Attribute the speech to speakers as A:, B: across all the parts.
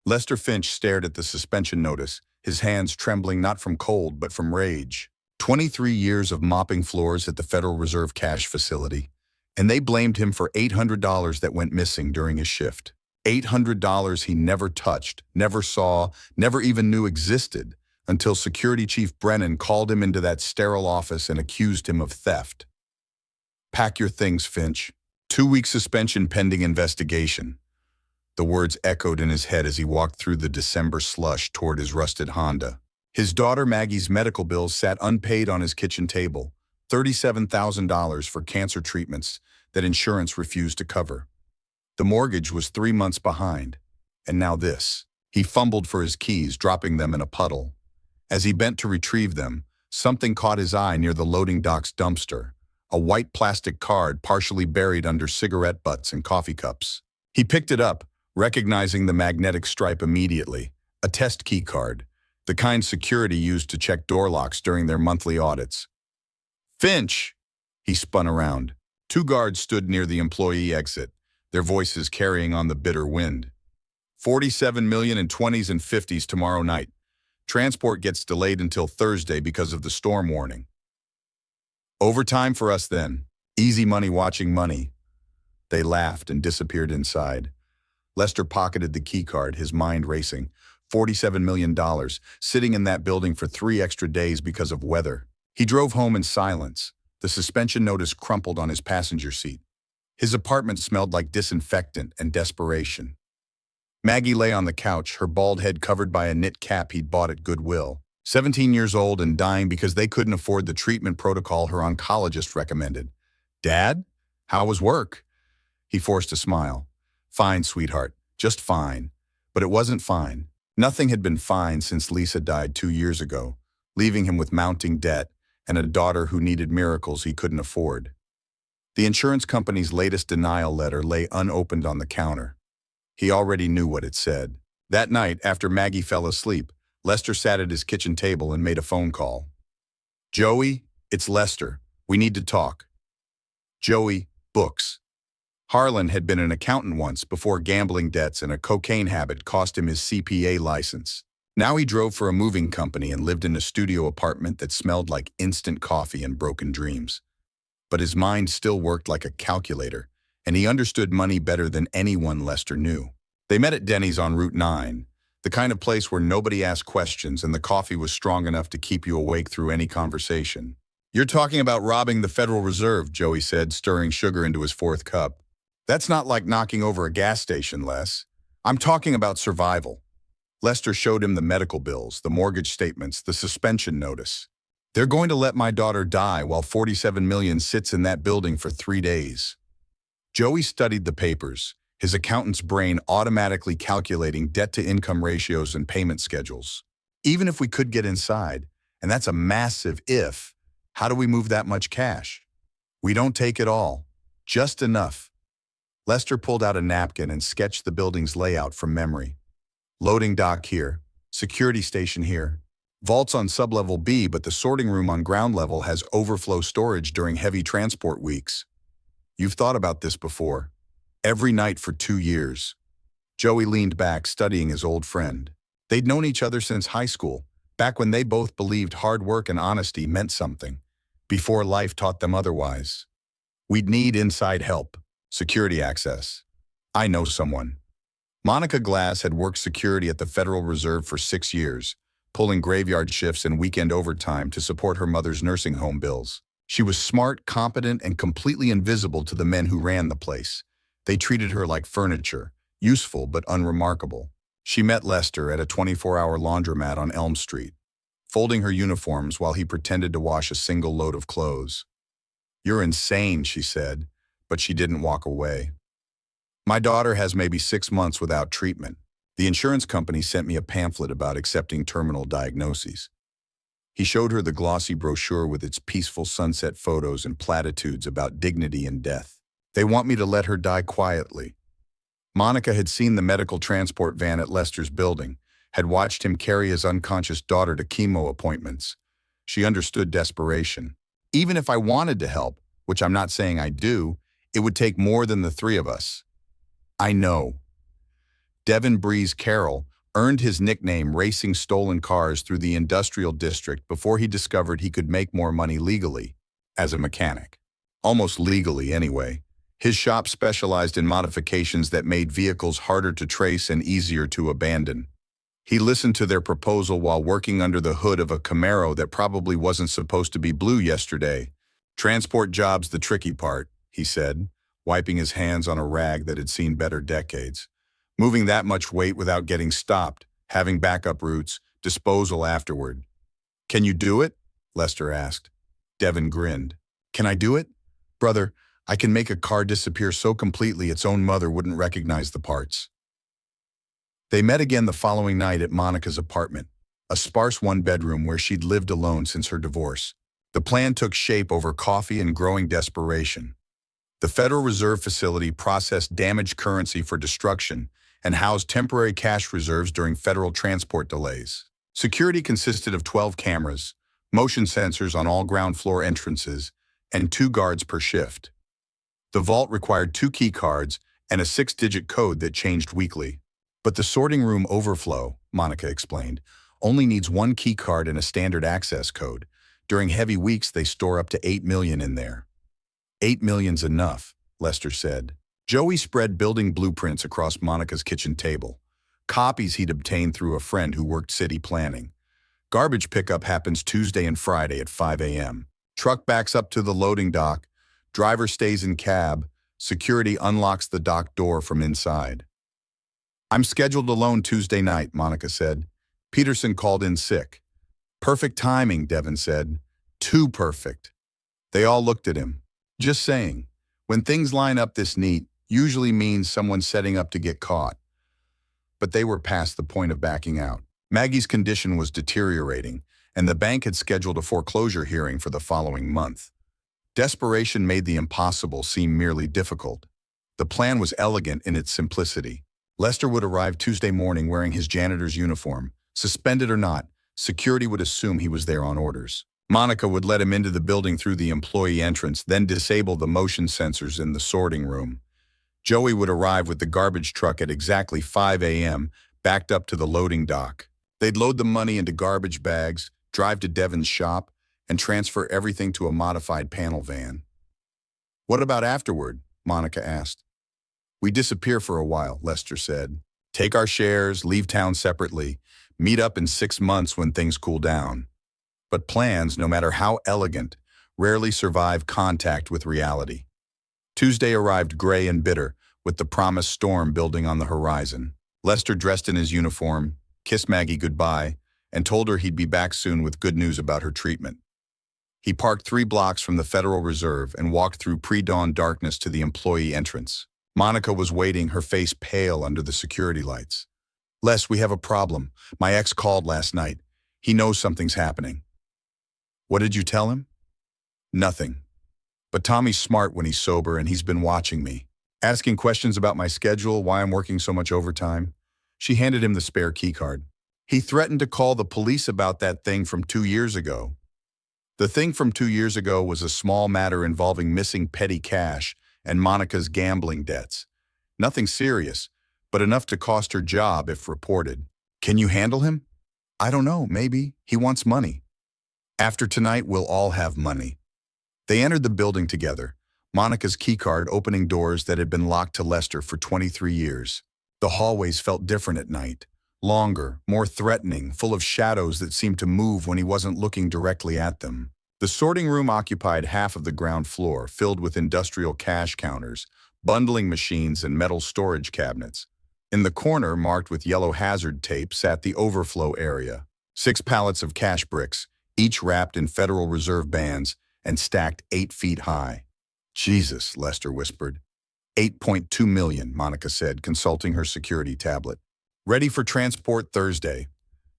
A: Lester Finch stared at the suspension notice, his hands trembling not from cold but from rage. 23 years of mopping floors at the Federal Reserve cash facility, and they blamed him for $800 that went missing during his shift. $800 he never touched, never saw, never even knew existed, until Security Chief Brennan called him into that sterile office and accused him of theft. "Pack your things, Finch. 2-week suspension pending investigation." The words echoed in his head as he walked through the December slush toward his rusted Honda. His daughter Maggie's medical bills sat unpaid on his kitchen table, $37,000 for cancer treatments that insurance refused to cover. The mortgage was 3 months behind, and now this. He fumbled for his keys, dropping them in a puddle. As he bent to retrieve them, something caught his eye near the loading dock's dumpster, a white plastic card partially buried under cigarette butts and coffee cups. He picked it up, recognizing the magnetic stripe immediately, a test key card, the kind security used to check door locks during their monthly audits. "Finch!" He spun around. 2 guards stood near the employee exit, their voices carrying on the bitter wind. $47 million in 20s and 50s tomorrow night. Transport gets delayed until Thursday because of the storm warning. Overtime for us then. Easy money watching money. They laughed and disappeared inside. Lester pocketed the key card, his mind racing. $47 million, sitting in that building for 3 extra days because of weather. He drove home in silence, the suspension notice crumpled on his passenger seat. His apartment smelled like disinfectant and desperation. Maggie lay on the couch, her bald head covered by a knit cap he'd bought at Goodwill. 17 years old and dying because they couldn't afford the treatment protocol her oncologist recommended. "Dad? How was work?" He forced a smile. "Fine, sweetheart. Just fine." But it wasn't fine. Nothing had been fine since Lisa died 2 years ago, leaving him with mounting debt and a daughter who needed miracles he couldn't afford. The insurance company's latest denial letter lay unopened on the counter. He already knew what it said. That night, after Maggie fell asleep, Lester sat at his kitchen table and made a phone call. "Joey, it's Lester. We need to talk." Joey, books. Harlan had been an accountant once before gambling debts and a cocaine habit cost him his CPA license. Now he drove for a moving company and lived in a studio apartment that smelled like instant coffee and broken dreams. But his mind still worked like a calculator, and he understood money better than anyone Lester knew. They met at Denny's on Route 9, the kind of place where nobody asked questions and the coffee was strong enough to keep you awake through any conversation. "You're talking about robbing the Federal Reserve," Joey said, stirring sugar into his 4th cup. "That's not like knocking over a gas station, Les. I'm talking about survival." Lester showed him the medical bills, the mortgage statements, the suspension notice. "They're going to let my daughter die while $47 million sits in that building for 3 days. Joey studied the papers, his accountant's brain automatically calculating debt-to-income ratios and payment schedules. "Even if we could get inside, and that's a massive if, how do we move that much cash? We don't take it all, just enough." Lester pulled out a napkin and sketched the building's layout from memory. Loading dock here, security station here, vaults on sublevel B, but the sorting room on ground level has overflow storage during heavy transport weeks. "You've thought about this before. Every night for 2 years. Joey leaned back, studying his old friend. They'd known each other since high school, back when they both believed hard work and honesty meant something, before life taught them otherwise. "We'd need inside help, security access. I know someone." Monica Glass had worked security at the Federal Reserve for 6 years, pulling graveyard shifts and weekend overtime to support her mother's nursing home bills. She was smart, competent, and completely invisible to the men who ran the place. They treated her like furniture, useful but unremarkable. She met Lester at a 24-hour laundromat on Elm Street, folding her uniforms while he pretended to wash a single load of clothes. "You're insane," she said, but she didn't walk away. "My daughter has maybe 6 months without treatment. The insurance company sent me a pamphlet about accepting terminal diagnoses." He showed her the glossy brochure with its peaceful sunset photos and platitudes about dignity and death. "They want me to let her die quietly." Monica had seen the medical transport van at Lester's building, had watched him carry his unconscious daughter to chemo appointments. She understood desperation. "Even if I wanted to help, which I'm not saying I do, it would take more than the 3 of us." "I know." Devin Breeze Carroll, earned his nickname racing stolen cars through the industrial district before he discovered he could make more money legally, as a mechanic. Almost legally, anyway. His shop specialized in modifications that made vehicles harder to trace and easier to abandon. He listened to their proposal while working under the hood of a Camaro that probably wasn't supposed to be blue yesterday. "Transport job's the tricky part," he said, wiping his hands on a rag that had seen better decades. "Moving that much weight without getting stopped, having backup routes, disposal afterward." "Can you do it?" Lester asked. Devin grinned. "Can I do it? Brother, I can make a car disappear so completely its own mother wouldn't recognize the parts." They met again the following night at Monica's apartment, a sparse one-bedroom where she'd lived alone since her divorce. The plan took shape over coffee and growing desperation. The Federal Reserve facility processed damaged currency for destruction and housed temporary cash reserves during federal transport delays. Security consisted of 12 cameras, motion sensors on all ground floor entrances, and 2 guards per shift. The vault required 2 key cards and a 6-digit code that changed weekly. "But the sorting room overflow," Monica explained, "only needs 1 key card and a standard access code. During heavy weeks, they store up to 8 million in there." "8 million's enough," Lester said. Joey spread building blueprints across Monica's kitchen table, copies he'd obtained through a friend who worked city planning. "Garbage pickup happens Tuesday and Friday at 5 a.m. Truck backs up to the loading dock. Driver stays in cab. Security unlocks the dock door from inside." "I'm scheduled alone Tuesday night," Monica said. "Peterson called in sick." "Perfect timing," Devin said. "Too perfect." They all looked at him. "Just saying, when things line up this neat, usually means someone's setting up to get caught." But they were past the point of backing out. Maggie's condition was deteriorating, and the bank had scheduled a foreclosure hearing for the following month. Desperation made the impossible seem merely difficult. The plan was elegant in its simplicity. Lester would arrive Tuesday morning wearing his janitor's uniform. Suspended or not, security would assume he was there on orders. Monica would let him into the building through the employee entrance, then disable the motion sensors in the sorting room. Joey would arrive with the garbage truck at exactly 5 a.m., backed up to the loading dock. They'd load the money into garbage bags, drive to Devin's shop, and transfer everything to a modified panel van. "What about afterward?" Monica asked. "We disappear for a while," Lester said. "Take our shares, leave town separately, meet up in 6 months when things cool down." But plans, no matter how elegant, rarely survive contact with reality. Tuesday arrived gray and bitter, with the promised storm building on the horizon. Lester dressed in his uniform, kissed Maggie goodbye, and told her he'd be back soon with good news about her treatment. He parked 3 blocks from the Federal Reserve and walked through pre-dawn darkness to the employee entrance. Monica was waiting, her face pale under the security lights. "Les, we have a problem. My ex called last night. He knows something's happening." "What did you tell him?" "Nothing. But Tommy's smart when he's sober, and he's been watching me. Asking questions about my schedule, why I'm working so much overtime." She handed him the spare keycard. "He threatened to call the police about that thing from 2 years ago." The thing from 2 years ago was a small matter involving missing petty cash and Monica's gambling debts. Nothing serious, but enough to cost her job if reported. "Can you handle him?" "I don't know, maybe. He wants money." "After tonight, we'll all have money." They entered the building together, Monica's keycard opening doors that had been locked to Lester for 23 years. The hallways felt different at night. Longer, more threatening, full of shadows that seemed to move when he wasn't looking directly at them. The sorting room occupied half of the ground floor, filled with industrial cash counters, bundling machines, and metal storage cabinets. In the corner, marked with yellow hazard tape, sat the overflow area. 6 pallets of cash bricks, each wrapped in Federal Reserve bands and stacked 8 feet high. "Jesus," Lester whispered. 8.2 million, Monica said, consulting her security tablet. "Ready for transport Thursday."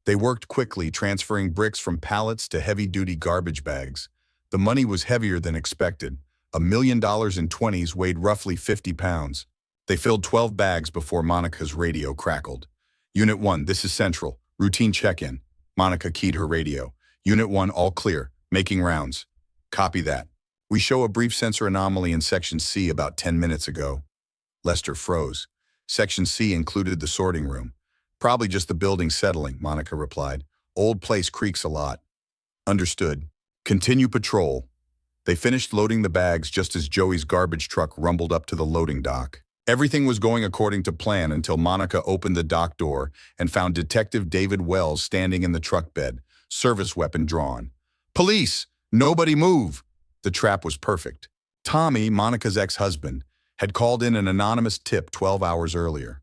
A: They worked quickly, transferring bricks from pallets to heavy-duty garbage bags. The money was heavier than expected. $1 million in 20s weighed roughly 50 pounds. They filled 12 bags before Monica's radio crackled. "Unit 1, this is Central. Routine check-in." Monica keyed her radio. "Unit 1, all clear. Making rounds." "Copy that. We show a brief sensor anomaly in Section C about 10 minutes ago." Lester froze. Section C included the sorting room. Probably just the building settling, Monica replied. Old place creaks a lot. Understood. Continue patrol. They finished loading the bags just as Joey's garbage truck rumbled up to the loading dock. Everything was going according to plan until Monica opened the dock door and found Detective David Wells standing in the truck bed, service weapon drawn. Police! Nobody move! The trap was perfect. Tommy, Monica's ex-husband, had called in an anonymous tip 12 hours earlier.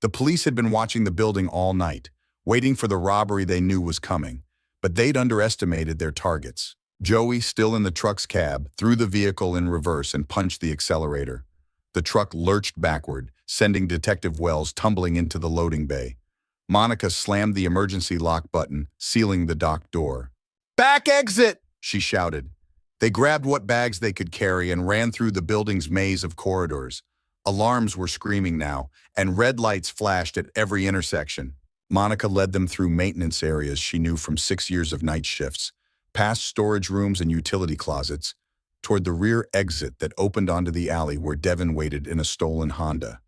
A: The police had been watching the building all night, waiting for the robbery they knew was coming, but they'd underestimated their targets. Joey, still in the truck's cab, threw the vehicle in reverse and punched the accelerator. The truck lurched backward, sending Detective Wells tumbling into the loading bay. Monica slammed the emergency lock button, sealing the dock door. "Back exit!" she shouted. They grabbed what bags they could carry and ran through the building's maze of corridors. Alarms were screaming now, and red lights flashed at every intersection. Monica led them through maintenance areas she knew from 6 years of night shifts, past storage rooms and utility closets, toward the rear exit that opened onto the alley where Devin waited in a stolen Honda.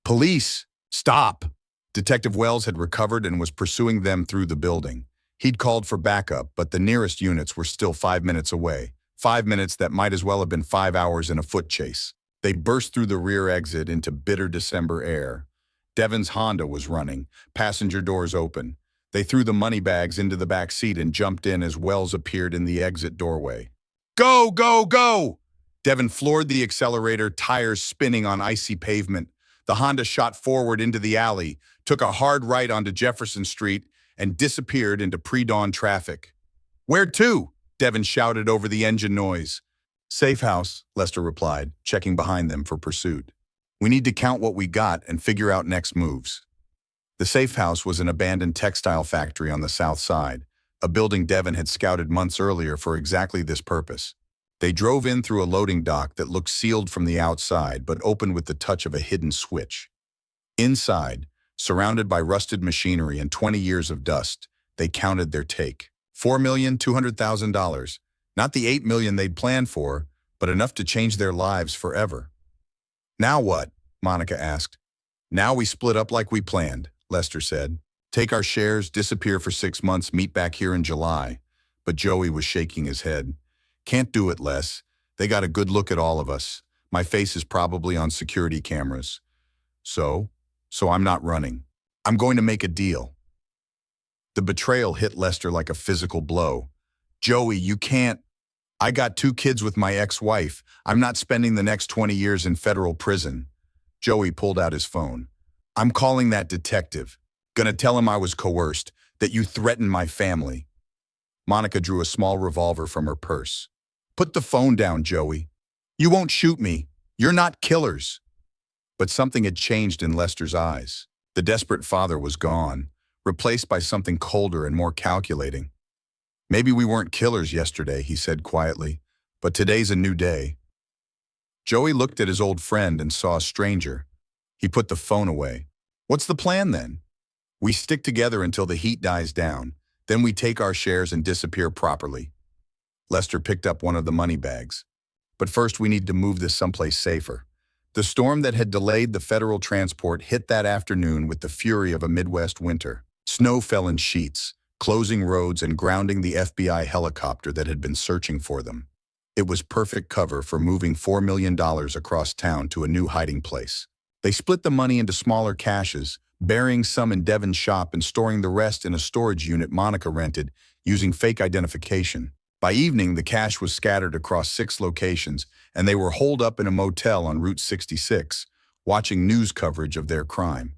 A: "Police! Stop!" Detective Wells had recovered and was pursuing them through the building. He'd called for backup, but the nearest units were still 5 minutes away. 5 minutes that might as well have been 5 hours in a foot chase. They burst through the rear exit into bitter December air. Devin's Honda was running, passenger doors open. They threw the money bags into the back seat and jumped in as Wells appeared in the exit doorway. "Go, go, go!" Devin floored the accelerator, tires spinning on icy pavement. The Honda shot forward into the alley, took a hard right onto Jefferson Street, and disappeared into pre-dawn traffic. "Where to?" Devin shouted over the engine noise. "Safe house," Lester replied, checking behind them for pursuit. "We need to count what we got and figure out next moves." The safe house was an abandoned textile factory on the south side, a building Devin had scouted months earlier for exactly this purpose. They drove in through a loading dock that looked sealed from the outside but opened with the touch of a hidden switch. Inside, surrounded by rusted machinery and 20 years of dust, they counted their take. $4,200,000. Not the $8 million they'd planned for, but enough to change their lives forever. "Now what?" Monica asked. "Now we split up like we planned," Lester said. "Take our shares, disappear for 6 months, meet back here in July." But Joey was shaking his head. "Can't do it, Les. They got a good look at all of us. My face is probably on security cameras. So I'm not running. I'm going to make a deal." The betrayal hit Lester like a physical blow. "Joey, you can't. I got 2 kids with my ex-wife. I'm not spending the next 20 years in federal prison." Joey pulled out his phone. "I'm calling that detective. Gonna tell him I was coerced, that you threatened my family." Monica drew a small revolver from her purse. "Put the phone down, Joey. You won't shoot me. You're not killers." But something had changed in Lester's eyes. The desperate father was gone, replaced by something colder and more calculating. "Maybe we weren't killers yesterday," he said quietly, "but today's a new day." Joey looked at his old friend and saw a stranger. He put the phone away. "What's the plan then?" "We stick together until the heat dies down. Then we take our shares and disappear properly." Lester picked up one of the money bags. "But first we need to move this someplace safer." The storm that had delayed the federal transport hit that afternoon with the fury of a Midwest winter. Snow fell in sheets, closing roads and grounding the FBI helicopter that had been searching for them. It was perfect cover for moving $4 million across town to a new hiding place. They split the money into smaller caches, burying some in Devin's shop and storing the rest in a storage unit Monica rented, using fake identification. By evening, the cash was scattered across 6 locations, and they were holed up in a motel on Route 66, watching news coverage of their crime.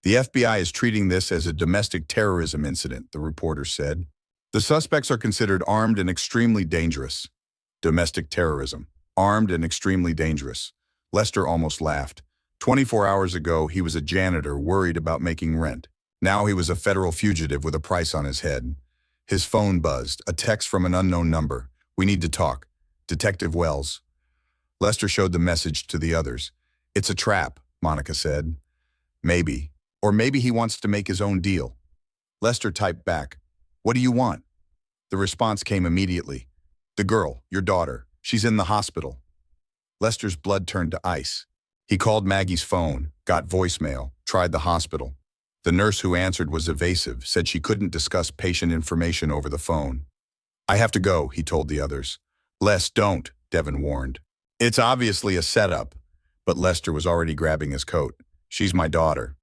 A: "The FBI is treating this as a domestic terrorism incident," the reporter said. "The suspects are considered armed and extremely dangerous." Domestic terrorism. Armed and extremely dangerous. Lester almost laughed. 24 hours ago, he was a janitor worried about making rent. Now he was a federal fugitive with a price on his head. His phone buzzed, a text from an unknown number. "We need to talk. Detective Wells." Lester showed the message to the others. "It's a trap," Monica said. "Maybe. Or maybe he wants to make his own deal." Lester typed back, "What do you want?" The response came immediately. "The girl, your daughter. She's in the hospital." Lester's blood turned to ice. He called Maggie's phone, got voicemail, tried the hospital. The nurse who answered was evasive, said she couldn't discuss patient information over the phone. "I have to go," he told the others. "Les, don't," Devin warned. "It's obviously a setup," but Lester was already grabbing his coat. "She's my daughter."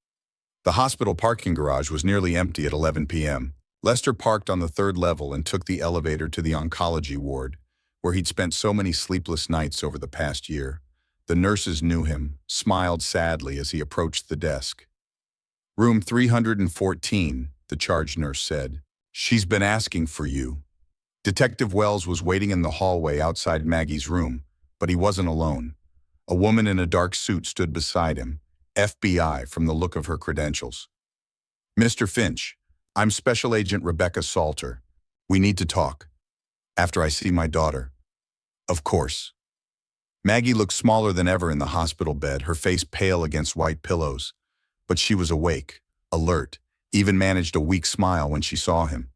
A: The hospital parking garage was nearly empty at 11 p.m. Lester parked on the third level and took the elevator to the oncology ward, where he'd spent so many sleepless nights over the past year. The nurses knew him, smiled sadly as he approached the desk. "Room 314, the charge nurse said. "She's been asking for you." Detective Wells was waiting in the hallway outside Maggie's room, but he wasn't alone. A woman in a dark suit stood beside him, FBI from the look of her credentials. "Mr. Finch, I'm Special Agent Rebecca Salter. We need to talk. After I see my daughter." "Of course." Maggie looked smaller than ever in the hospital bed, her face pale against white pillows. But she was awake, alert, even managed a weak smile when she saw him.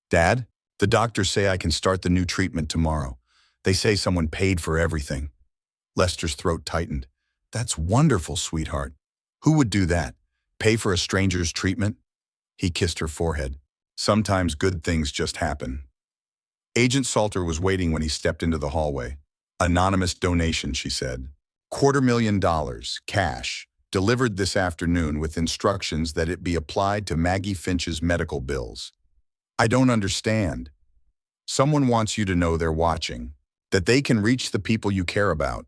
A: "Dad, the doctors say I can start the new treatment tomorrow. They say someone paid for everything." Lester's throat tightened. "That's wonderful, sweetheart. Who would do that? Pay for a stranger's treatment?" He kissed her forehead. "Sometimes good things just happen." Agent Salter was waiting when he stepped into the hallway. "Anonymous donation," she said. $250,000, cash, delivered this afternoon with instructions that it be applied to Maggie Finch's medical bills. "I don't understand." "Someone wants you to know they're watching, that they can reach the people you care about."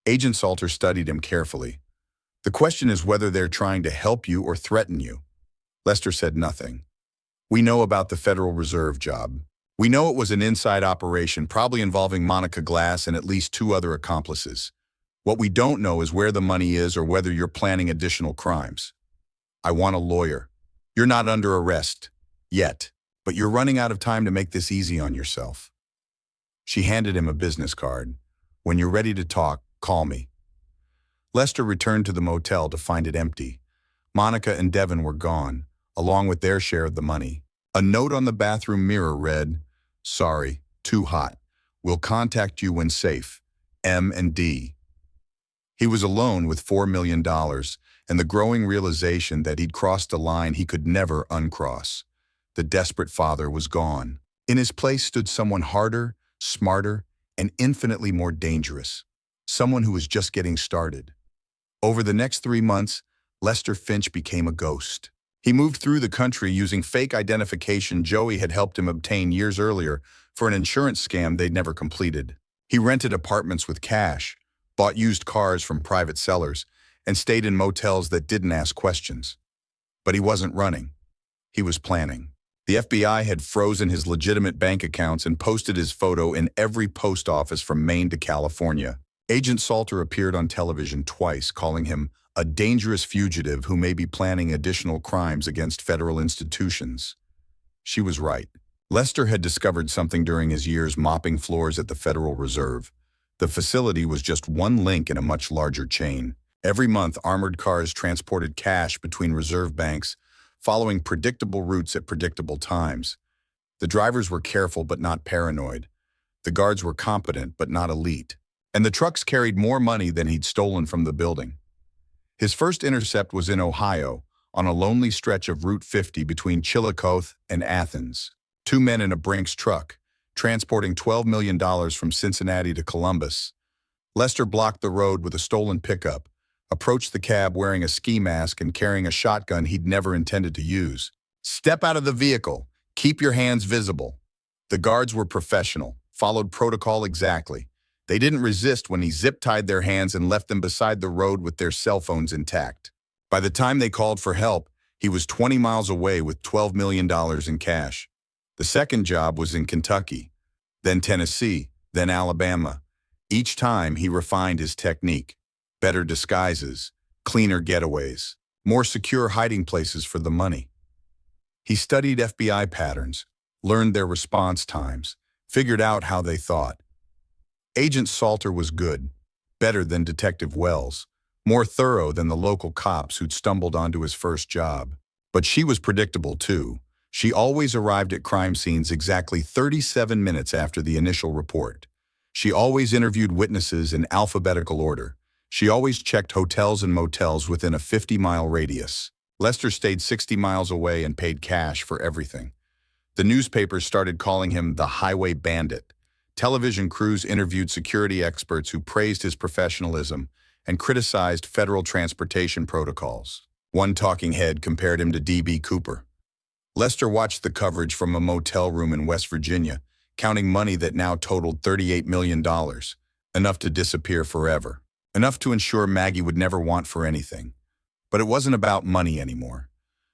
A: Agent Salter studied him carefully. "The question is whether they're trying to help you or threaten you." Lester said nothing. "We know about the Federal Reserve job. We know it was an inside operation, probably involving Monica Glass and at least 2 other accomplices. What we don't know is where the money is or whether you're planning additional crimes. I want a lawyer. You're not under arrest. Yet. But you're running out of time to make this easy on yourself." She handed him a business card. "When you're ready to talk, call me." Lester returned to the motel to find it empty. Monica and Devin were gone, along with their share of the money. A note on the bathroom mirror read, "Sorry, too hot. We'll contact you when safe. M&D." He was alone with $4 million and the growing realization that he'd crossed a line he could never uncross. The desperate father was gone. In his place stood someone harder, smarter, and infinitely more dangerous. Someone who was just getting started. Over the next 3 months, Lester Finch became a ghost. He moved through the country using fake identification Joey had helped him obtain years earlier for an insurance scam they'd never completed. He rented apartments with cash, bought used cars from private sellers, and stayed in motels that didn't ask questions. But he wasn't running. He was planning. The FBI had frozen his legitimate bank accounts and posted his photo in every post office from Maine to California. Agent Salter appeared on television twice, calling him a dangerous fugitive who may be planning additional crimes against federal institutions. She was right. Lester had discovered something during his years mopping floors at the Federal Reserve. The facility was just one link in a much larger chain. Every month, armored cars transported cash between reserve banks, following predictable routes at predictable times. The drivers were careful but not paranoid. The guards were competent but not elite. And the trucks carried more money than he'd stolen from the building. His first intercept was in Ohio, on a lonely stretch of Route 50 between Chillicothe and Athens. 2 men in a Brinks truck, transporting $12 million from Cincinnati to Columbus. Lester blocked the road with a stolen pickup, approached the cab wearing a ski mask and carrying a shotgun he'd never intended to use. "Step out of the vehicle. Keep your hands visible." The guards were professional, followed protocol exactly. They didn't resist when he zip-tied their hands and left them beside the road with their cell phones intact. By the time they called for help, he was 20 miles away with $12 million in cash. The second job was in Kentucky, then Tennessee, then Alabama. Each time he refined his technique. Better disguises, cleaner getaways, more secure hiding places for the money. He studied FBI patterns, learned their response times, figured out how they thought. Agent Salter was good, better than Detective Wells, more thorough than the local cops who'd stumbled onto his first job. But she was predictable too. She always arrived at crime scenes exactly 37 minutes after the initial report. She always interviewed witnesses in alphabetical order. She always checked hotels and motels within a 50-mile radius. Lester stayed 60 miles away and paid cash for everything. The newspapers started calling him the highway bandit. Television crews interviewed security experts who praised his professionalism and criticized federal transportation protocols. One talking head compared him to D.B. Cooper. Lester watched the coverage from a motel room in West Virginia, counting money that now totaled $38 million, enough to disappear forever, enough to ensure Maggie would never want for anything. But it wasn't about money anymore.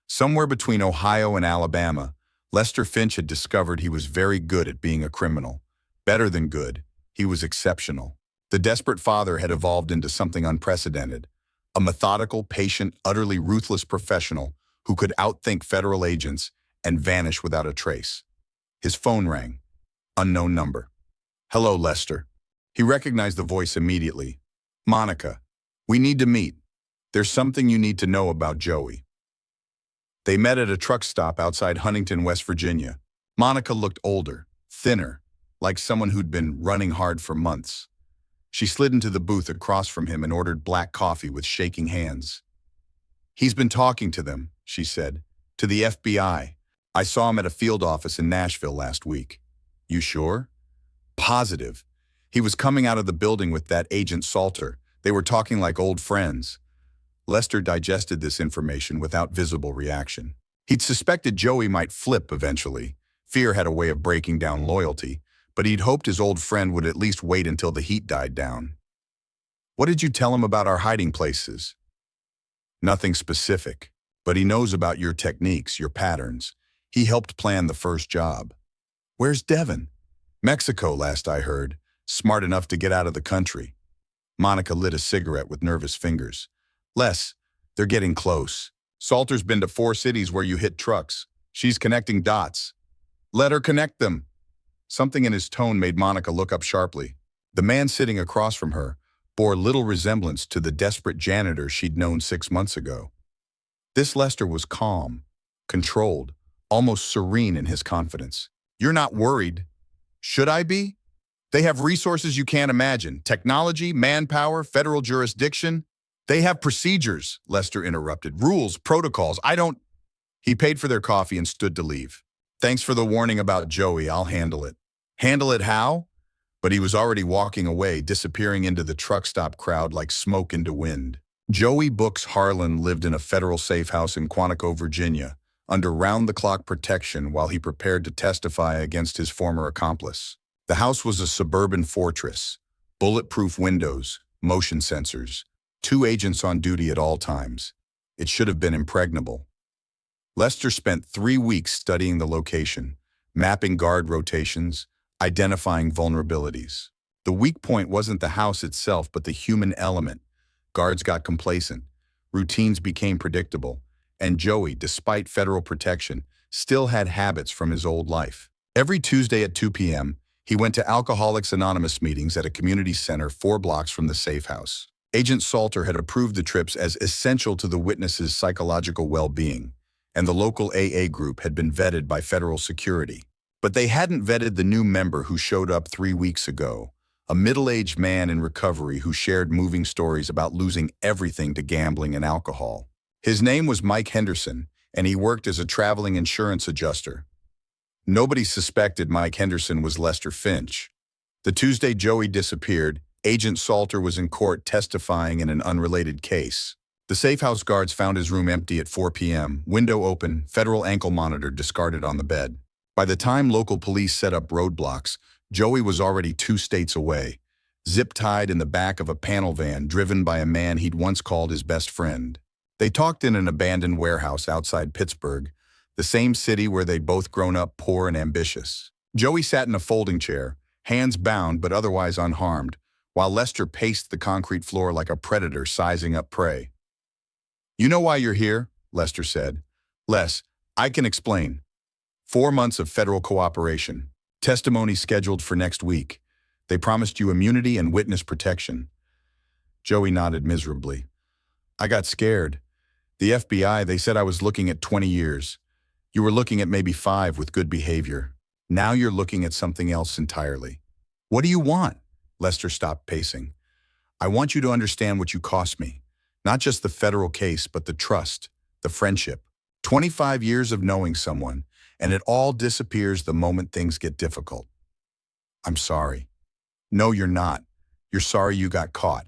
A: Somewhere between Ohio and Alabama, Lester Finch had discovered he was very good at being a criminal. Better than good, he was exceptional. The desperate father had evolved into something unprecedented, a methodical, patient, utterly ruthless professional who could outthink federal agents and vanish without a trace. His phone rang. Unknown number. "Hello, Lester." He recognized the voice immediately. "Monica, we need to meet. There's something you need to know about Joey." They met at a truck stop outside Huntington, West Virginia. Monica looked older, thinner, like someone who'd been running hard for months. She slid into the booth across from him and ordered black coffee with shaking hands. "He's been talking to them," she said. "To the FBI. I saw him at a field office in Nashville last week." "You sure?" "Positive. He was coming out of the building with that Agent Salter. They were talking like old friends." Lester digested this information without visible reaction. He'd suspected Joey might flip eventually. Fear had a way of breaking down loyalty, but he'd hoped his old friend would at least wait until the heat died down. "What did you tell him about our hiding places?" "Nothing specific, but he knows about your techniques, your patterns. He helped plan the first job." "Where's Devin?" "Mexico, last I heard. Smart enough to get out of the country." Monica lit a cigarette with nervous fingers. "Les, they're getting close. Salter's been to 4 cities where you hit trucks. She's connecting dots." "Let her connect them." Something in his tone made Monica look up sharply. The man sitting across from her bore little resemblance to the desperate janitor she'd known 6 months ago. This Lester was calm, controlled, almost serene in his confidence. "You're not worried." "Should I be? They have resources you can't imagine. Technology, manpower, federal jurisdiction. They have procedures," Lester interrupted. "Rules, protocols. I don't—" He paid for their coffee and stood to leave. "Thanks for the warning about Joey. I'll handle it." "Handle it how?" But he was already walking away, disappearing into the truck stop crowd like smoke into wind. Joey Books Harlan lived in a federal safe house in Quantico, Virginia, under round-the-clock protection while he prepared to testify against his former accomplice. The house was a suburban fortress, bulletproof windows, motion sensors, 2 agents on duty at all times. It should have been impregnable. Lester spent 3 weeks studying the location, mapping guard rotations, identifying vulnerabilities. The weak point wasn't the house itself, but the human element. Guards got complacent, routines became predictable, and Joey, despite federal protection, still had habits from his old life. Every Tuesday at 2 p.m., he went to Alcoholics Anonymous meetings at a community center 4 blocks from the safe house. Agent Salter had approved the trips as essential to the witness's psychological well-being, and the local AA group had been vetted by federal security. But they hadn't vetted the new member who showed up 3 weeks ago, a middle-aged man in recovery who shared moving stories about losing everything to gambling and alcohol. His name was Mike Henderson, and he worked as a traveling insurance adjuster. Nobody suspected Mike Henderson was Lester Finch. The Tuesday Joey disappeared, Agent Salter was in court testifying in an unrelated case. The safe house guards found his room empty at 4 p.m., window open, federal ankle monitor discarded on the bed. By the time local police set up roadblocks, Joey was already 2 states away, zip-tied in the back of a panel van driven by a man he'd once called his best friend. They talked in an abandoned warehouse outside Pittsburgh, the same city where they'd both grown up poor and ambitious. Joey sat in a folding chair, hands bound but otherwise unharmed, while Lester paced the concrete floor like a predator sizing up prey. "You know why you're here?" Lester said. "Les, I can explain. 4 months of federal cooperation. Testimony scheduled for next week. They promised you immunity and witness protection." Joey nodded miserably. "I got scared. The FBI, they said I was looking at 20 years. You were looking at maybe 5 with good behavior. Now you're looking at something else entirely." "What do you want?" Lester stopped pacing. "I want you to understand what you cost me. Not just the federal case, but the trust, the friendship. 25 years of knowing someone, and it all disappears the moment things get difficult. I'm sorry. No, you're not. You're sorry you got caught.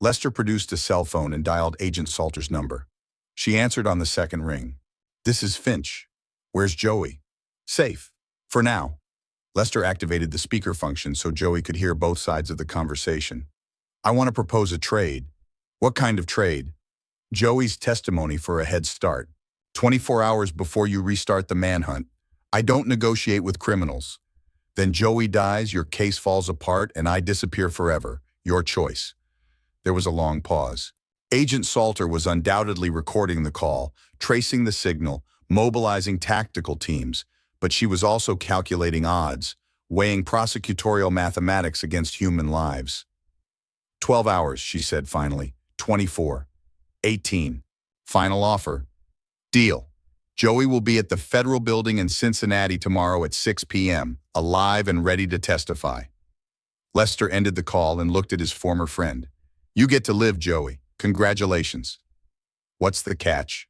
A: Lester produced a cell phone and dialed Agent Salter's number. She answered on the second ring. This is Finch. Where's Joey? Safe. For now. Lester activated the speaker function so Joey could hear both sides of the conversation. I want to propose a trade. What kind of trade? Joey's testimony for a head start. 24 hours before you restart the manhunt. I don't negotiate with criminals. Then Joey dies, your case falls apart, and I disappear forever. Your choice. There was a long pause. Agent Salter was undoubtedly recording the call, tracing the signal, mobilizing tactical teams, but she was also calculating odds, weighing prosecutorial mathematics against human lives. 12 hours, she said finally. 24. 18. Final offer. Deal. Joey will be at the federal building in Cincinnati tomorrow at 6 p.m., alive and ready to testify. Lester ended the call and looked at his former friend. You get to live, Joey. Congratulations. What's the catch?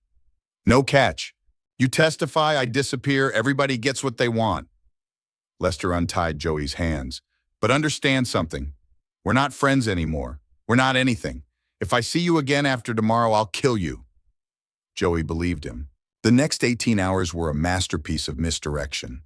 A: No catch. You testify, I disappear, everybody gets what they want. Lester untied Joey's hands. But understand something. We're not friends anymore. We're not anything. If I see you again after tomorrow, I'll kill you. Joey believed him. The next 18 hours were a masterpiece of misdirection.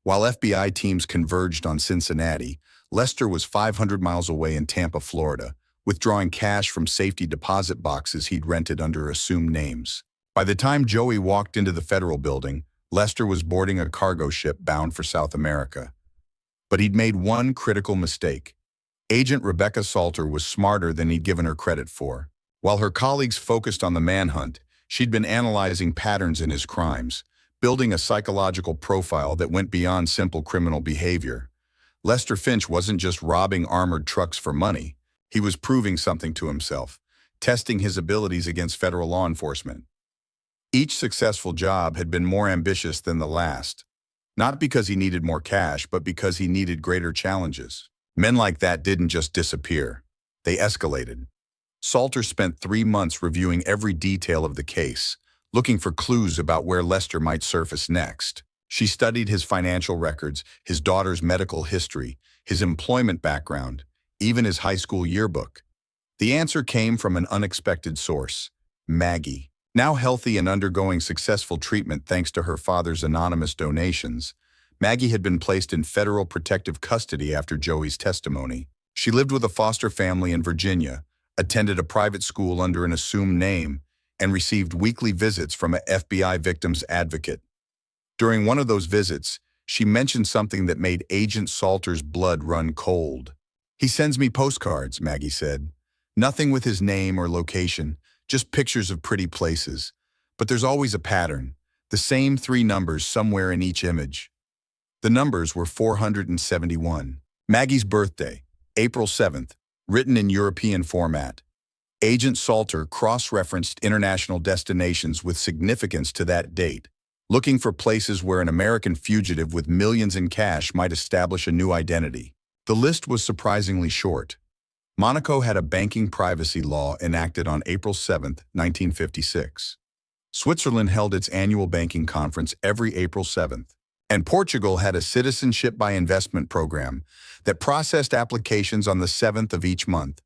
A: While FBI teams converged on Cincinnati, Lester was 500 miles away in Tampa, Florida, withdrawing cash from safety deposit boxes he'd rented under assumed names. By the time Joey walked into the federal building, Lester was boarding a cargo ship bound for South America. But he'd made one critical mistake. Agent Rebecca Salter was smarter than he'd given her credit for. While her colleagues focused on the manhunt, she'd been analyzing patterns in his crimes, building a psychological profile that went beyond simple criminal behavior. Lester Finch wasn't just robbing armored trucks for money. He was proving something to himself, testing his abilities against federal law enforcement. Each successful job had been more ambitious than the last, not because he needed more cash, but because he needed greater challenges. Men like that didn't just disappear. They escalated. Salter spent 3 months reviewing every detail of the case, looking for clues about where Lester might surface next. She studied his financial records, his daughter's medical history, his employment background, even his high school yearbook. The answer came from an unexpected source, Maggie. Now healthy and undergoing successful treatment thanks to her father's anonymous donations, Maggie had been placed in federal protective custody after Joey's testimony. She lived with a foster family in Virginia, attended a private school under an assumed name, and received weekly visits from an FBI victims advocate. During one of those visits, she mentioned something that made Agent Salter's blood run cold. He sends me postcards, Maggie said. Nothing with his name or location, just pictures of pretty places. But there's always a pattern, the same 3 numbers somewhere in each image. The numbers were 471. Maggie's birthday, April 7th, written in European format. Agent Salter cross-referenced international destinations with significance to that date, looking for places where an American fugitive with millions in cash might establish a new identity. The list was surprisingly short. Monaco had a banking privacy law enacted on April 7, 1956. Switzerland held its annual banking conference every April 7th. And Portugal had a citizenship by investment program that processed applications on the 7th of each month.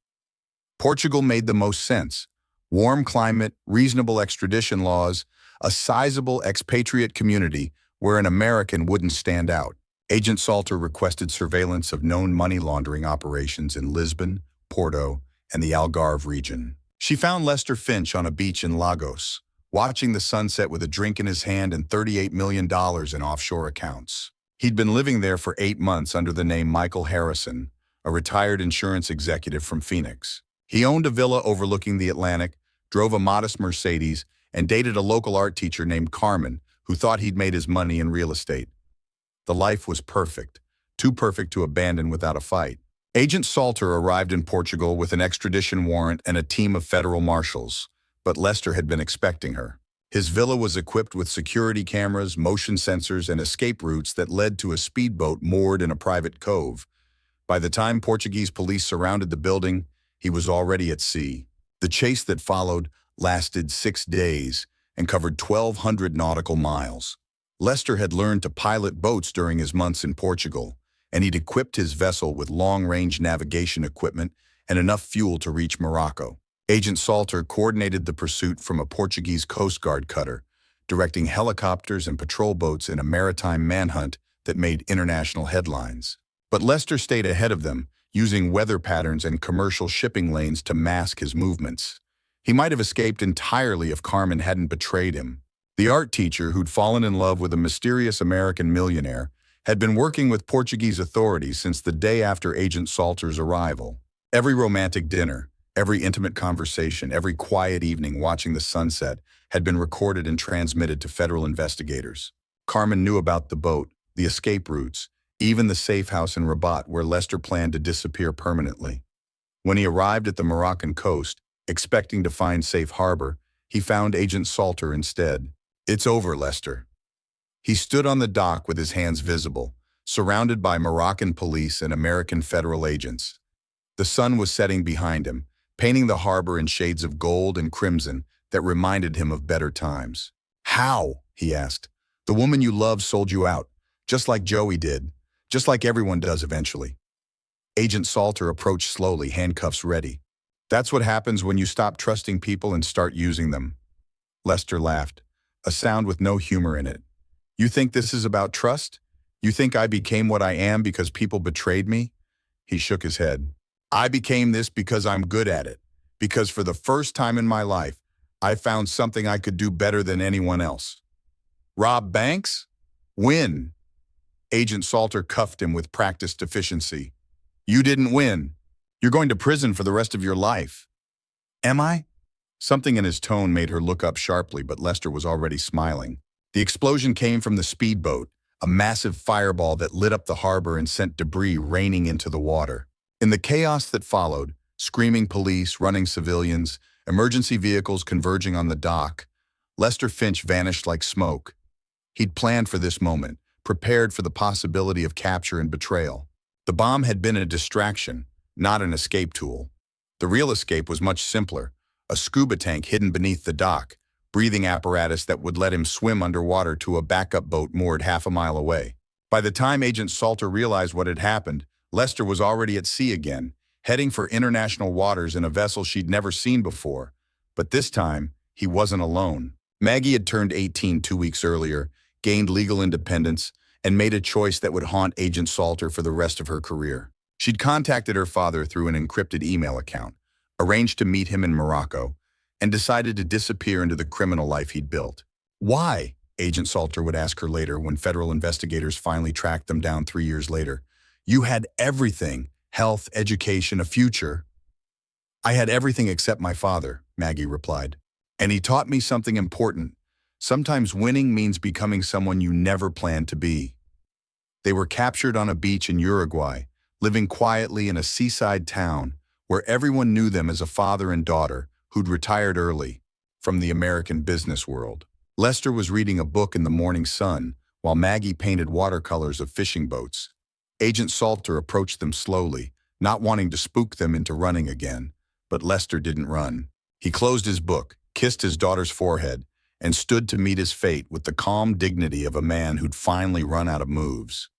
A: Portugal made the most sense. Warm climate, reasonable extradition laws, a sizable expatriate community where an American wouldn't stand out. Agent Salter requested surveillance of known money laundering operations in Lisbon, Porto, and the Algarve region. She found Lester Finch on a beach in Lagos, watching the sunset with a drink in his hand and $38 million in offshore accounts. He'd been living there for 8 months under the name Michael Harrison, a retired insurance executive from Phoenix. He owned a villa overlooking the Atlantic, drove a modest Mercedes, and dated a local art teacher named Carmen, who thought he'd made his money in real estate. The life was perfect, too perfect to abandon without a fight. Agent Salter arrived in Portugal with an extradition warrant and a team of federal marshals, but Lester had been expecting her. His villa was equipped with security cameras, motion sensors, and escape routes that led to a speedboat moored in a private cove. By the time Portuguese police surrounded the building, he was already at sea. The chase that followed, lasted 6 days, and covered 1,200 nautical miles. Lester had learned to pilot boats during his months in Portugal, and he'd equipped his vessel with long-range navigation equipment and enough fuel to reach Morocco. Agent Salter coordinated the pursuit from a Portuguese Coast Guard cutter, directing helicopters and patrol boats in a maritime manhunt that made international headlines. But Lester stayed ahead of them, using weather patterns and commercial shipping lanes to mask his movements. He might have escaped entirely if Carmen hadn't betrayed him. The art teacher, who'd fallen in love with a mysterious American millionaire, had been working with Portuguese authorities since the day after Agent Salter's arrival. Every romantic dinner, every intimate conversation, every quiet evening watching the sunset had been recorded and transmitted to federal investigators. Carmen knew about the boat, the escape routes, even the safe house in Rabat where Lester planned to disappear permanently. When he arrived at the Moroccan coast, expecting to find safe harbor, he found Agent Salter instead. "It's over, Lester." He stood on the dock with his hands visible, surrounded by Moroccan police and American federal agents. The sun was setting behind him, painting the harbor in shades of gold and crimson that reminded him of better times. "How?" he asked. "The woman you loved sold you out, just like Joey did, just like everyone does eventually." Agent Salter approached slowly, handcuffs ready. "That's what happens when you stop trusting people and start using them." Lester laughed, a sound with no humor in it. "You think this is about trust? You think I became what I am because people betrayed me?" He shook his head. "I became this because I'm good at it, because for the first time in my life, I found something I could do better than anyone else." "Rob banks? Win." Agent Salter cuffed him with practiced efficiency. "You didn't win. You're going to prison for the rest of your life." "Am I?" Something in his tone made her look up sharply, but Lester was already smiling. The explosion came from the speedboat, a massive fireball that lit up the harbor and sent debris raining into the water. In the chaos that followed, screaming police, running civilians, emergency vehicles converging on the dock, Lester Finch vanished like smoke. He'd planned for this moment, prepared for the possibility of capture and betrayal. The bomb had been a distraction, not an escape tool. The real escape was much simpler, a scuba tank hidden beneath the dock, breathing apparatus that would let him swim underwater to a backup boat moored half a mile away. By the time Agent Salter realized what had happened, Lester was already at sea again, heading for international waters in a vessel she'd never seen before. But this time, he wasn't alone. Maggie had turned 18 2 weeks earlier, gained legal independence, and made a choice that would haunt Agent Salter for the rest of her career. She'd contacted her father through an encrypted email account, arranged to meet him in Morocco, and decided to disappear into the criminal life he'd built. "Why?" Agent Salter would ask her later when federal investigators finally tracked them down 3 years later. "You had everything, health, education, a future." "I had everything except my father," Maggie replied. "And he taught me something important. Sometimes winning means becoming someone you never planned to be." They were captured on a beach in Uruguay, living quietly in a seaside town where everyone knew them as a father and daughter who'd retired early from the American business world. Lester was reading a book in the morning sun while Maggie painted watercolors of fishing boats. Agent Salter approached them slowly, not wanting to spook them into running again, but Lester didn't run. He closed his book, kissed his daughter's forehead, and stood to meet his fate with the calm dignity of a man who'd finally run out of moves.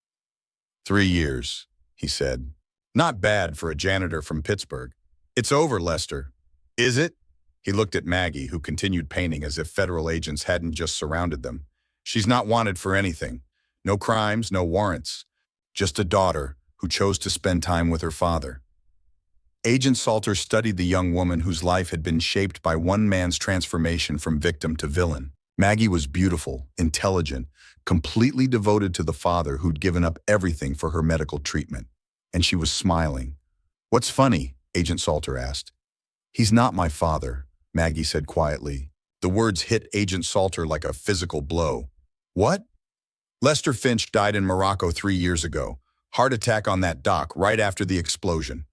A: 3 years, he said. "Not bad for a janitor from Pittsburgh." "It's over, Lester." "Is it?" He looked at Maggie, who continued painting as if federal agents hadn't just surrounded them. "She's not wanted for anything. No crimes, no warrants. Just a daughter who chose to spend time with her father." Agent Salter studied the young woman whose life had been shaped by one man's transformation from victim to villain. Maggie was beautiful, intelligent, completely devoted to the father who'd given up everything for her medical treatment. And she was smiling. "What's funny?" Agent Salter asked. "He's not my father," Maggie said quietly. The words hit Agent Salter like a physical blow. "What?" "Lester Finch died in Morocco 3 years ago. Heart attack on that dock right after the explosion."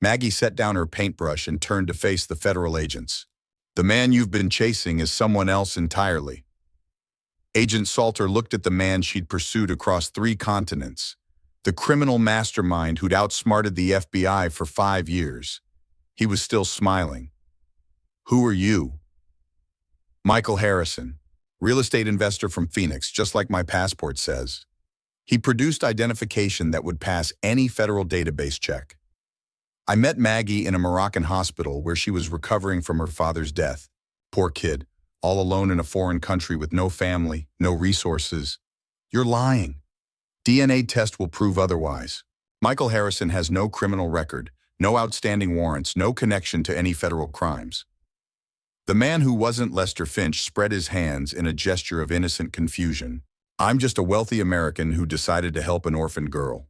A: Maggie set down her paintbrush and turned to face the federal agents. "The man you've been chasing is someone else entirely." Agent Salter looked at the man she'd pursued across 3 continents, the criminal mastermind who'd outsmarted the FBI for 5 years. He was still smiling. "Who are you?" Michael Harrison, real estate investor from Phoenix, just like my passport says. He produced identification that would pass any federal database check. I met Maggie in a Moroccan hospital where she was recovering from her father's death. Poor kid, all alone in a foreign country with no family, no resources. You're lying. DNA test will prove otherwise. Michael Harrison has no criminal record, no outstanding warrants, no connection to any federal crimes. The man who wasn't Lester Finch spread his hands in a gesture of innocent confusion. I'm just a wealthy American who decided to help an orphan girl.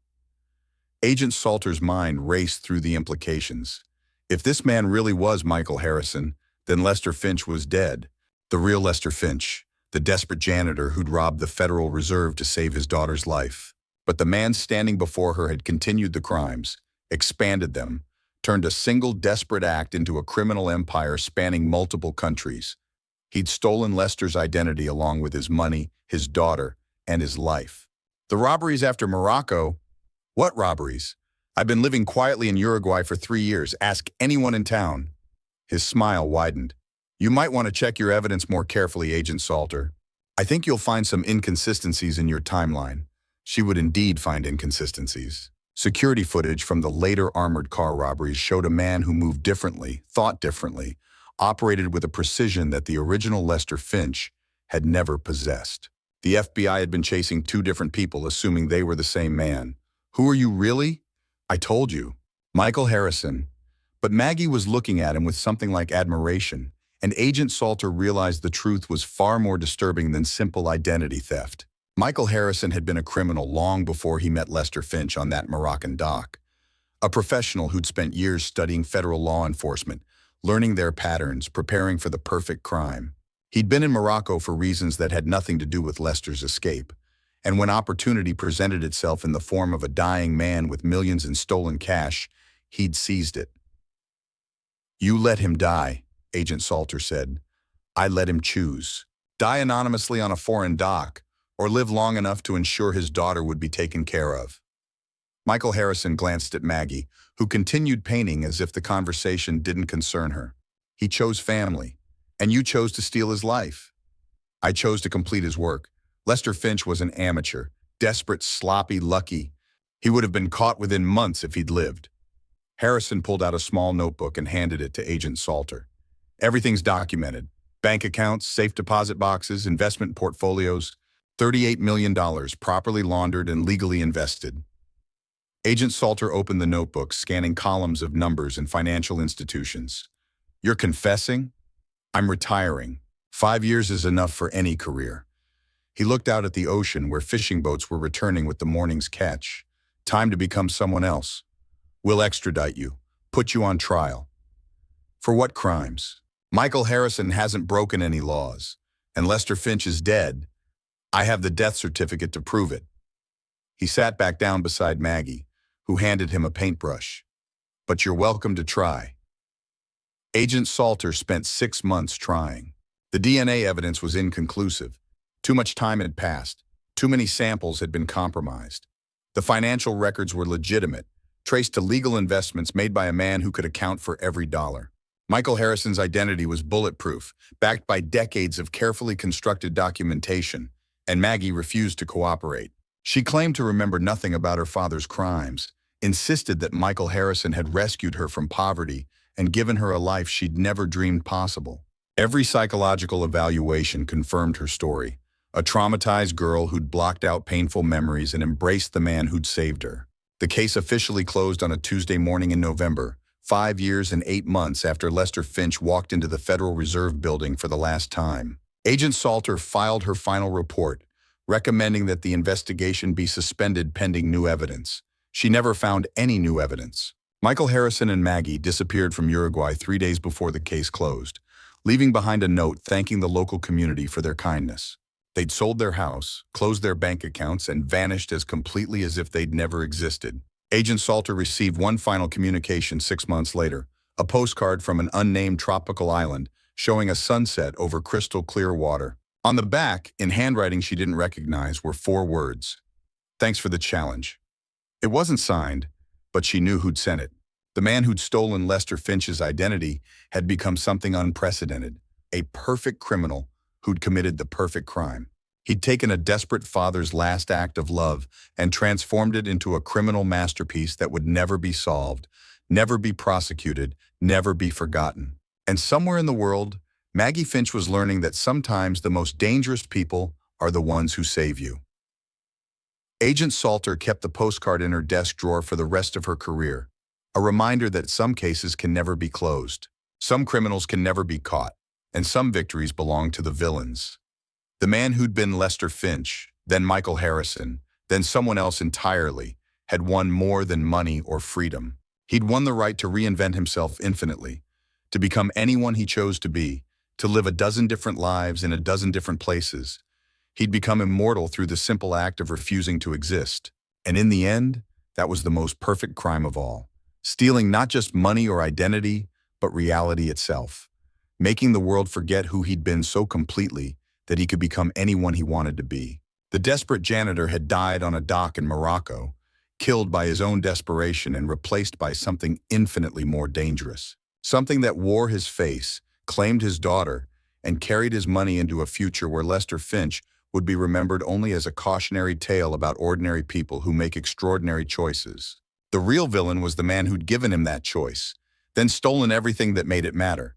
A: Agent Salter's mind raced through the implications. If this man really was Michael Harrison, then Lester Finch was dead. The real Lester Finch, the desperate janitor who'd robbed the Federal Reserve to save his daughter's life. But the man standing before her had continued the crimes, expanded them, turned a single desperate act into a criminal empire spanning multiple countries. He'd stolen Lester's identity along with his money, his daughter, and his life. The robberies after Morocco? What robberies? I've been living quietly in Uruguay for 3 years. Ask anyone in town. His smile widened. You might want to check your evidence more carefully, Agent Salter. I think you'll find some inconsistencies in your timeline. She would indeed find inconsistencies. Security footage from the later armored car robberies showed a man who moved differently, thought differently, operated with a precision that the original Lester Finch had never possessed. The FBI had been chasing 2 different people, assuming they were the same man. Who are you really? I told you. Michael Harrison. But Maggie was looking at him with something like admiration, and Agent Salter realized the truth was far more disturbing than simple identity theft. Michael Harrison had been a criminal long before he met Lester Finch on that Moroccan dock. A professional who'd spent years studying federal law enforcement, learning their patterns, preparing for the perfect crime. He'd been in Morocco for reasons that had nothing to do with Lester's escape. And when opportunity presented itself in the form of a dying man with millions in stolen cash, he'd seized it. You let him die, Agent Salter said. I let him choose. Die anonymously on a foreign dock, or live long enough to ensure his daughter would be taken care of. Michael Harrison glanced at Maggie, who continued painting as if the conversation didn't concern her. He chose family, and you chose to steal his life. I chose to complete his work. Lester Finch was an amateur, desperate, sloppy, lucky. He would have been caught within months if he'd lived. Harrison pulled out a small notebook and handed it to Agent Salter. Everything's documented. Bank accounts, safe deposit boxes, investment portfolios. $38 million properly laundered and legally invested. Agent Salter opened the notebook, scanning columns of numbers and financial institutions. You're confessing? I'm retiring. 5 years is enough for any career. He looked out at the ocean where fishing boats were returning with the morning's catch. Time to become someone else. We'll extradite you, put you on trial. For what crimes? Michael Harrison hasn't broken any laws, and Lester Finch is dead. I have the death certificate to prove it. He sat back down beside Maggie, who handed him a paintbrush. But you're welcome to try. Agent Salter spent 6 months trying. The DNA evidence was inconclusive. Too much time had passed. Too many samples had been compromised. The financial records were legitimate, traced to legal investments made by a man who could account for every dollar. Michael Harrison's identity was bulletproof, backed by decades of carefully constructed documentation, and Maggie refused to cooperate. She claimed to remember nothing about her father's crimes, insisted that Michael Harrison had rescued her from poverty and given her a life she'd never dreamed possible. Every psychological evaluation confirmed her story, a traumatized girl who'd blocked out painful memories and embraced the man who'd saved her. The case officially closed on a Tuesday morning in November, 5 years and 8 months after Lester Finch walked into the Federal Reserve building for the last time. Agent Salter filed her final report, recommending that the investigation be suspended pending new evidence. She never found any new evidence. Michael Harrison and Maggie disappeared from Uruguay 3 days before the case closed, leaving behind a note thanking the local community for their kindness. They'd sold their house, closed their bank accounts, and vanished as completely as if they'd never existed. Agent Salter received one final communication 6 months later, a postcard from an unnamed tropical island showing a sunset over crystal clear water. On the back, in handwriting she didn't recognize, were 4 words. Thanks for the challenge. It wasn't signed, but she knew who'd sent it. The man who'd stolen Lester Finch's identity had become something unprecedented, a perfect criminal who'd committed the perfect crime. He'd taken a desperate father's last act of love and transformed it into a criminal masterpiece that would never be solved, never be prosecuted, never be forgotten. And somewhere in the world, Maggie Finch was learning that sometimes the most dangerous people are the ones who save you. Agent Salter kept the postcard in her desk drawer for the rest of her career, a reminder that some cases can never be closed, some criminals can never be caught, and some victories belong to the villains. The man who'd been Lester Finch, then Michael Harrison, then someone else entirely, had won more than money or freedom. He'd won the right to reinvent himself infinitely, to become anyone he chose to be, to live a dozen different lives in a dozen different places. He'd become immortal through the simple act of refusing to exist. And in the end, that was the most perfect crime of all. Stealing not just money or identity, but reality itself. Making the world forget who he'd been so completely that he could become anyone he wanted to be. The desperate janitor had died on a dock in Morocco, killed by his own desperation and replaced by something infinitely more dangerous. Something that wore his face, claimed his daughter, and carried his money into a future where Lester Finch would be remembered only as a cautionary tale about ordinary people who make extraordinary choices. The real villain was the man who'd given him that choice, then stolen everything that made it matter.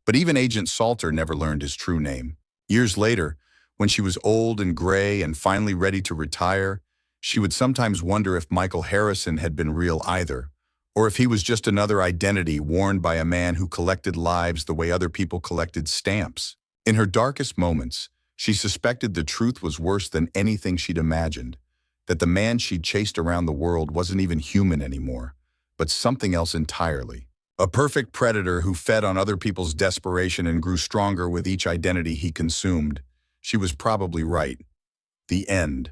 A: But even Agent Salter never learned his true name. Years later, when she was old and gray and finally ready to retire, she would sometimes wonder if Michael Harrison had been real either, or if he was just another identity worn by a man who collected lives the way other people collected stamps. In her darkest moments, she suspected the truth was worse than anything she'd imagined, that the man she'd chased around the world wasn't even human anymore, but something else entirely. A perfect predator who fed on other people's desperation and grew stronger with each identity he consumed. She was probably right. The end.